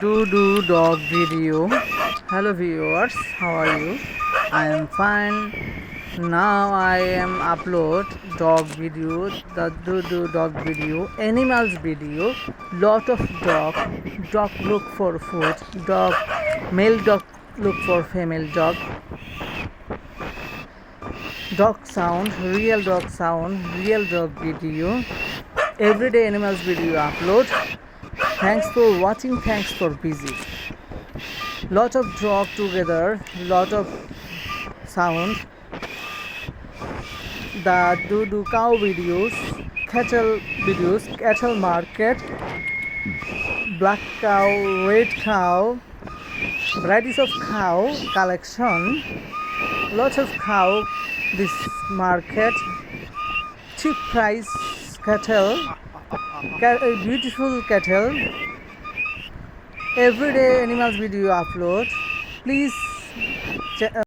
Do dog video. Hello viewers, how are you? I am fine. Now I am upload dog video, the do dog video, animals video. Lot of dog look for food, male dog look for female dog sound, real dog video. Everyday animals video upload. Thanks for watching, thanks for visit. Lot of dog together, lot of sound. The do cow videos, cattle market, black cow, red cow, varieties of cow collection, lots of cow, this market, cheap price cattle, beautiful cattle, everyday animals video upload. Please